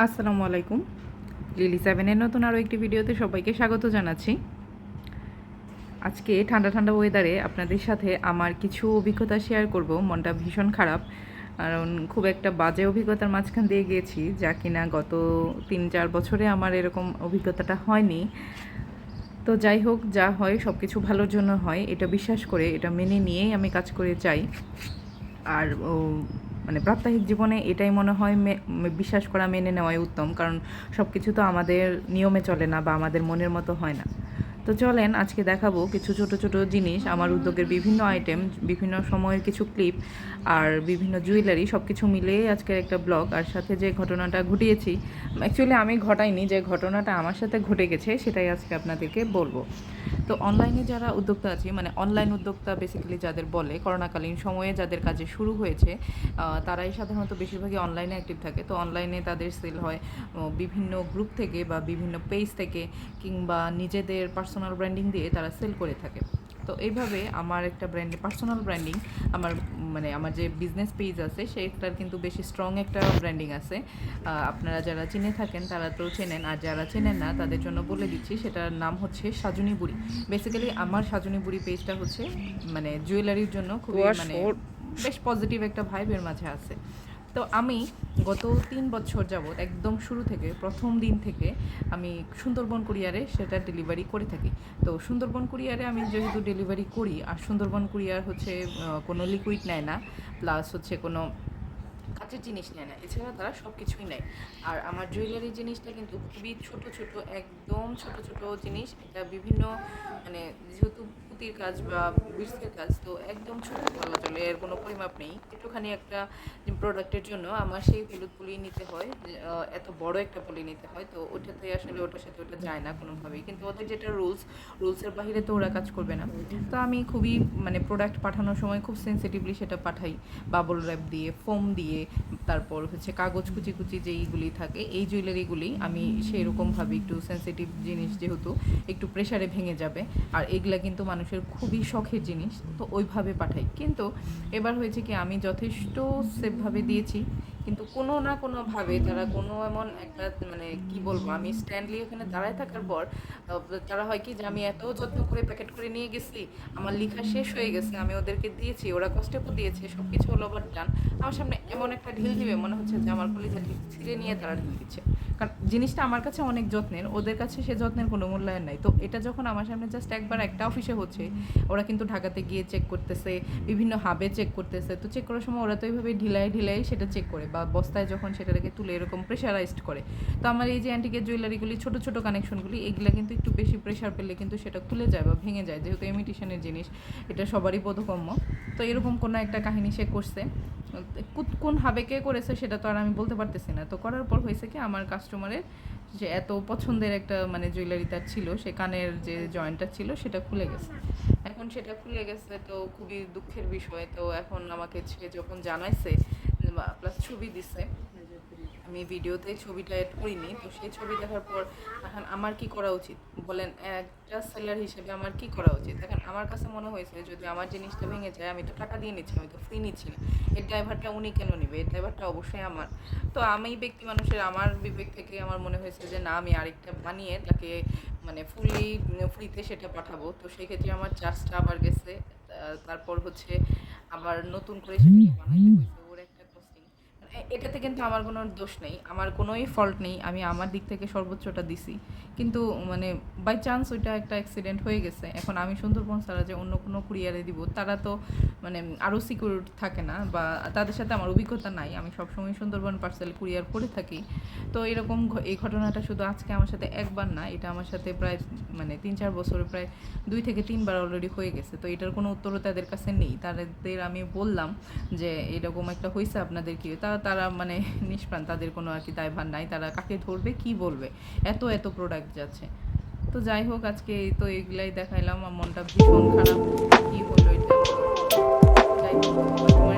আসসালামু আলাইকুম। লিলি সেভেনের নতুন আরও একটি ভিডিওতে সবাইকে স্বাগত জানাচ্ছি। আজকে ঠান্ডা ঠান্ডা ওয়েদারে আপনাদের সাথে আমার কিছু অভিজ্ঞতা শেয়ার করব। মনটা ভীষণ খারাপ, কারণ খুব একটা বাজে অভিজ্ঞতার মাঝখান দিয়ে গিয়েছি, যা কিনা গত 3-4 বছরে আমার এরকম অভিজ্ঞতাটা হয়নি। তো যাই হোক, যা হয় সব কিছু ভালোর জন্য হয়, এটা বিশ্বাস করে এটা মেনে নিয়েই আমি কাজ করে যাই। আর মানে প্রাত্যহিক জীবনে এটাই মনে হয় বিশ্বাস করা, মেনে নেওয়াই উত্তম, কারণ সব কিছু তো আমাদের নিয়মে চলে না বা আমাদের মনের মতো হয় না। তো চলেন আজকে দেখাবো কিছু ছোট ছোট জিনিস, আমার উদ্যোগের বিভিন্ন আইটেম, বিভিন্ন সময়ের কিছু ক্লিপ আর বিভিন্ন জুয়েলারি, সব কিছু মিলিয়ে আজকের একটা ব্লগ। আর সাথে যে ঘটনাটা ঘটিয়েছি, অ্যাকচুয়ালি আমি ঘটাইনি, যে ঘটনাটা আমার সাথে ঘটে গেছে সেটাই আজকে আপনাদেরকে বলবো। তো অনলাইনে যারা উদ্যোক্তা আছে, মানে অনলাইন উদ্যোক্তা বেসিক্যালি যাদের বলে, করোনাকালীন সময়ে যাদের কাজে শুরু হয়েছে, তারাই সাধারণত বেশিরভাগই অনলাইনে অ্যাক্টিভ থাকে। তো অনলাইনে তাদের সেল হয় বিভিন্ন গ্রুপ থেকে বা বিভিন্ন পেজ থেকে, কিংবা নিজেদের পার্সোনাল ব্র্যান্ডিং দিয়ে তারা সেল করে থাকে। তো এইভাবে আমার একটা পার্সোনাল ব্র্যান্ডিং, আমার যে বিজনেস পেজ আছে সেটার কিন্তু বেশি স্ট্রং একটা ব্র্যান্ডিং আছে। আপনারা যারা চিনে থাকেন তারা তো চেনেন, আর যারা চেনেন না তাদের জন্য বলে দিচ্ছি, সেটার নাম হচ্ছে সাজুনি বুড়ি। বেসিক্যালি আমার সাজুনি বুড়ি পেজটা হচ্ছে জুয়েলারির জন্য খুবই বেশ পজিটিভ একটা ভাইবের মাঝে আছে। তো আমি গত 3 বছর যাবৎ একদম শুরু থেকে, প্রথম দিন থেকে আমি সুন্দরবন কুরিয়ারে সেটা ডেলিভারি করে থাকি। তো সুন্দরবন কুরিয়ারে আমি যেহেতু ডেলিভারি করি, আর সুন্দরবন কুরিয়ার হচ্ছে কোনো লিকুইড নেয় না, প্লাস হচ্ছে কোনো কাঁচের জিনিস নেয় না, এছাড়া তারা সব কিছুই নেয়। আর আমার জুয়েলারি জিনিসটা কিন্তু খুবই ছোট ছোট, একদম ছোট ছোট জিনিস। এটা বিভিন্ন যেহেতু পুঁতির কাজ বা বিস্কের কাজ, তো একদম ছোট বলা চলে, এর কোনো পরিমাপ নেই। একটুখানি একটা প্রোডাক্টের জন্য আমার সেই হলুদ পুলি নিতে হয়, এত বড় একটা পুলি নিতে হয়, তো ওটাতে আসলে ওটার সাথে ওটা যায় না কোনোভাবেই। কিন্তু ওদের যেটা রুলসের বাইরে তো ওরা কাজ করবে না। তো আমি খুবই প্রোডাক্ট পাঠানোর সময় খুব সেন্সিটিভলি সেটা পাঠাই, বাবল র্যাপ দিয়ে, ফোম দিয়ে, তারপর হচ্ছে কাগজ কুচি কুচি যেইগুলি থাকে, এই জুয়েলারিগুলি আমি সেই রকমভাবে, একটু সেন্সিটিভ জিনিস যেহেতু একটু প্রেশারে ভেঙে যাবে, আর এগুলা কিন্তু মানুষের খুবই শখের জিনিস, তো ওইভাবে পাঠাই। কিন্তু এবার হয়েছে কি, আমি যথেষ্ট সেফভাবে দিয়েছি, কিন্তু কোনো না কোনোভাবে তারা কোনো এমন একটা কি বলবো, আমি স্ট্যান্ডলি ওখানে দাঁড়ায় থাকার পর তারা হয় কি, যে আমি এত যত্ন করে প্যাকেট করে নিয়ে গেছি, আমার লেখা শেষ হয়ে গেছে, আমি ওদেরকে দিয়েছি, ওরা কষ্টেও দিয়েছে, সব কিছু হলো, বাট ডান, আমার সামনে এমন একটা ঢিল দিবে, মনে হচ্ছে যে আমার কলিজা ছিঁড়ে নিয়ে তারা ঢিল দিচ্ছে। কারণ জিনিসটা আমার কাছে অনেক যত্নের, ওদের কাছে সে যত্নের কোনো মূল্যায়ন নাই। তো এটা যখন আমার সামনে জাস্ট একবার একটা অফিসে হচ্ছে, ওরা কিন্তু ঢাকাতে গিয়ে চেক করতেছে, বিভিন্ন হাবে চেক করতেছে, তো চেক করার সময় ওরা তো এইভাবে ঢিলাই ঢিলাই সেটা চেক করে, বা বস্তায় যখন সেটাকে তুলে এরকম প্রেশারাইজড করে। তো আমার এই যে অ্যান্টিকের জুয়েলারিগুলি, ছোটো ছোটো কানেকশনগুলি, এগুলো কিন্তু একটু বেশি প্রেশার পেলে কিন্তু সেটা খুলে যায় বা ভেঙে যায়, যেহেতু ইমিটেশনের জিনিস, এটা সবারই বোধগম্য। তো এরকম কোনো একটা কাহিনী সে করছে, কোন হাবে কে করেছে সেটা তো আর আমি বলতে পারতেছি না। তো করার পর হয়েছে কি, আমার কাস্টমারের যে এত পছন্দের একটা জুয়েলারি তার ছিল, সে কানের যে জয়েন্টটা ছিল সেটা খুলে গেছে। এখন সেটা খুলে গেছে, তো খুবই দুঃখের বিষয়। তো এখন আমাকে সে যখন জানাইছে, প্লাস ছবি দিছে, আমি ভিডিওতে ছবিটা এড করিনি, তো সেই ছবি দেখার পর এখন আমার কি করা উচিত বলেন, একটা সেলার হিসেবে আমার কি করা উচিত? এখন আমার কাছে মনে হয়েছে, যদি আমার জিনিসটা ভেঙে যায়, আমি তো টাকা দিয়ে নিচ্ছি, আমি তো ফ্রি নিচ্ছি না, এর ড্রাইভারটা উনি কেন নেবে? এর ড্রাইভারটা অবশ্যই আমার। তো আমি ব্যক্তি মানুষের, আমার বিবেক থেকে আমার মনে হয়েছে যে না, আমি আরেকটা বানিয়ে তাকে ফুলি ফ্রিতে সেটা পাঠাবো। তো সেই ক্ষেত্রে আমার চার্জটা আবার গেছে, তারপর হচ্ছে আবার নতুন করে সেটাকে বানাইতে হয়েছে, ওর একটা কস্টিং। এটাতে কিন্তু আমার কোনো দোষ নেই, আমার কোনোই ফল্ট নেই, আমি আমার দিক থেকে সর্বোচ্চটা দিছি। কিন্তু বাই চান্স ওইটা একটা অ্যাক্সিডেন্ট হয়ে গেছে। এখন আমি সুন্দরবন ছাড়া যে অন্য কোনো কুরিয়ারে দিব, তারা তো আরও সিকিউর থাকে না, বা তাদের সাথে আমার অভিজ্ঞতা নাই, আমি সবসময় সুন্দরবন পার্সেল কুরিয়ার করে থাকি। তো এরকম এই ঘটনাটা শুধু আজকে আমার সাথে একবার না, এটা আমার সাথে প্রায় 3-4 বছরে প্রায় 2 থেকে 3 বার অলরেডি হয়ে গেছে। তো এটার কোনো উত্তরও তাদের কাছে নেই। তাদের আমি বললাম যে এরকম একটা হয়েছে, আপনাদের কি? তারা নিষ্প্রাণ, তাদের কোনো আর কি দায়ভার নাই, তারা কাকে ধরবে, কি বলবে, এত এত প্রোডাক্ট যাচ্ছে। তো যাই হোক, আজকে তো এগুলাই দেখাইলাম, আমার মনটা ভীষণ খারাপ। কি হলো এটা? যাই হোক, তোমার